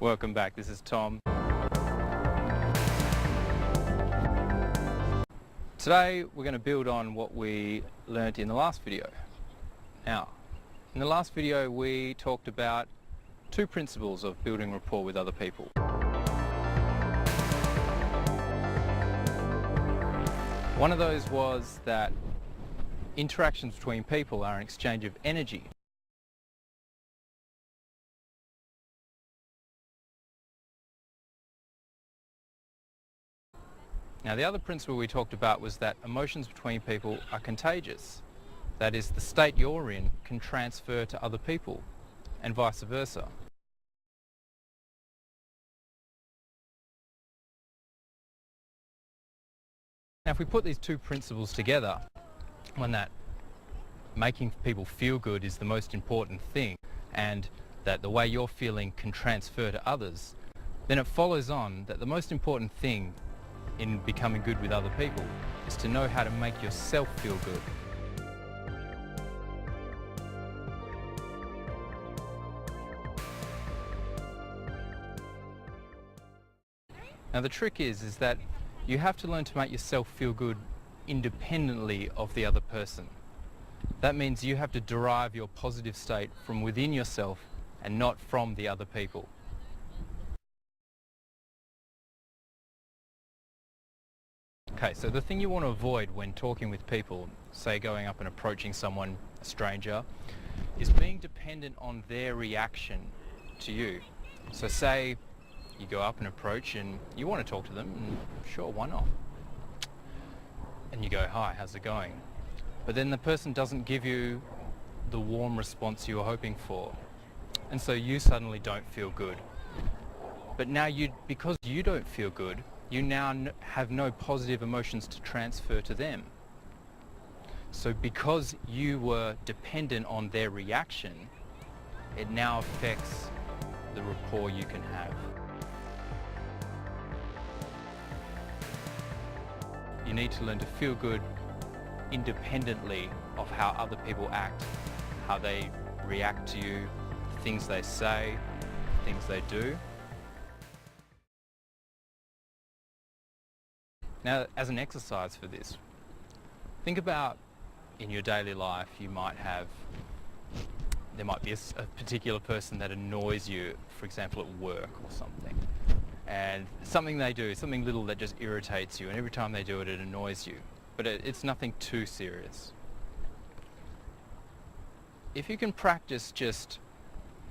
Welcome back, this is Tom. Today we're going to build on what we learnt in the last video. Now, in the last video we talked about two principles of building rapport with other people. One of those was that interactions between people are an exchange of energy. Now, the other principle we talked about was that emotions between people are contagious. That is, the state you're in can transfer to other people, and vice versa. Now, if we put these two principles together, one that making people feel good is the most important thing, and that the way you're feeling can transfer to others, then it follows on that the most important thing in becoming good with other people is to know how to make yourself feel good. Now the trick is that you have to learn to make yourself feel good independently of the other person. That means you have to derive your positive state from within yourself and not from the other people. Okay, so the thing you want to avoid when talking with people, say going up and approaching someone, a stranger, is being dependent on their reaction to you. So say you go up and approach and you want to talk to them, and sure, why not? And you go, "Hi, how's it going?" But then the person doesn't give you the warm response you were hoping for. And so you suddenly don't feel good. But now because you don't feel good, you now have no positive emotions to transfer to them. So because you were dependent on their reaction, it now affects the rapport you can have. You need to learn to feel good independently of how other people act, how they react to you, the things they say, the things they do. Now, as an exercise for this, think about in your daily life there might be a particular person that annoys you, for example at work or something. And something they do, something little that just irritates you, and every time they do it, it annoys you. But it's nothing too serious. If you can practice just,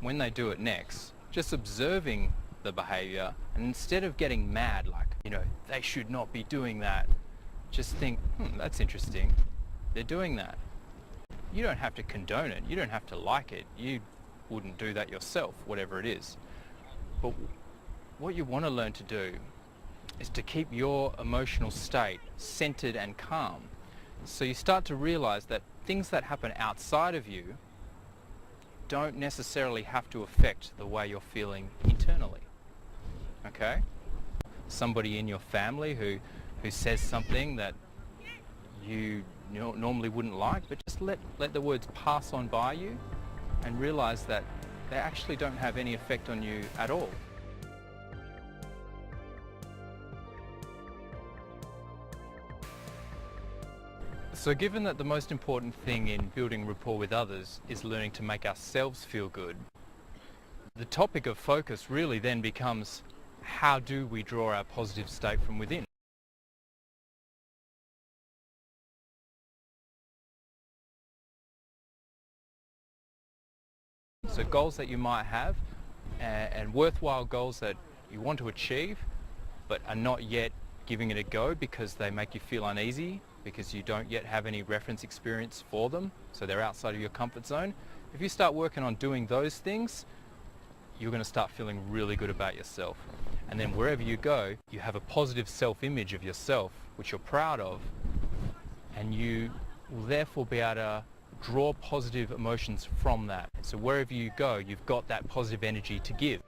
when they do it next, just observing the behavior, and instead of getting mad, like, they should not be doing that, just think, that's interesting, they're doing that. You don't have to condone it, you don't have to like it, you wouldn't do that yourself, whatever it is. But what you want to learn to do is to keep your emotional state centered and calm. So you start to realize that things that happen outside of you don't necessarily have to affect the way you're feeling internally. Okay? Somebody in your family who says something that you normally wouldn't like, but just let the words pass on by you and realize that they actually don't have any effect on you at all. So given that the most important thing in building rapport with others is learning to make ourselves feel good, the topic of focus really then becomes, how do we draw our positive state from within? So goals that you might have, and worthwhile goals that you want to achieve, but are not yet giving it a go because they make you feel uneasy, because you don't yet have any reference experience for them, so they're outside of your comfort zone. If you start working on doing those things, you're going to start feeling really good about yourself. And then wherever you go, you have a positive self-image of yourself, which you're proud of, and you will therefore be able to draw positive emotions from that. So wherever you go, you've got that positive energy to give.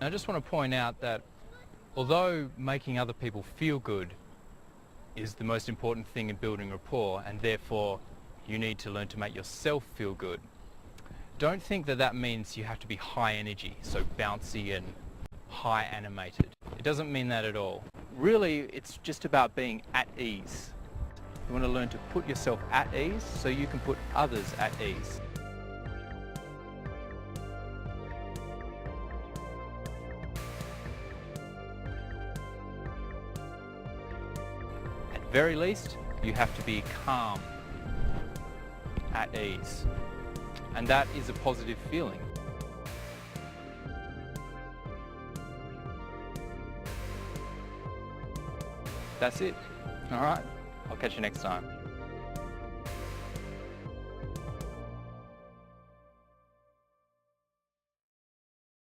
I just want to point out that although making other people feel good is the most important thing in building rapport, and therefore you need to learn to make yourself feel good. Don't think that that means you have to be high energy, so bouncy and high animated. It doesn't mean that at all. Really, it's just about being at ease. You want to learn to put yourself at ease so you can put others at ease. At very least, you have to be calm, at ease. And that is a positive feeling. That's it. All right. I'll catch you next time.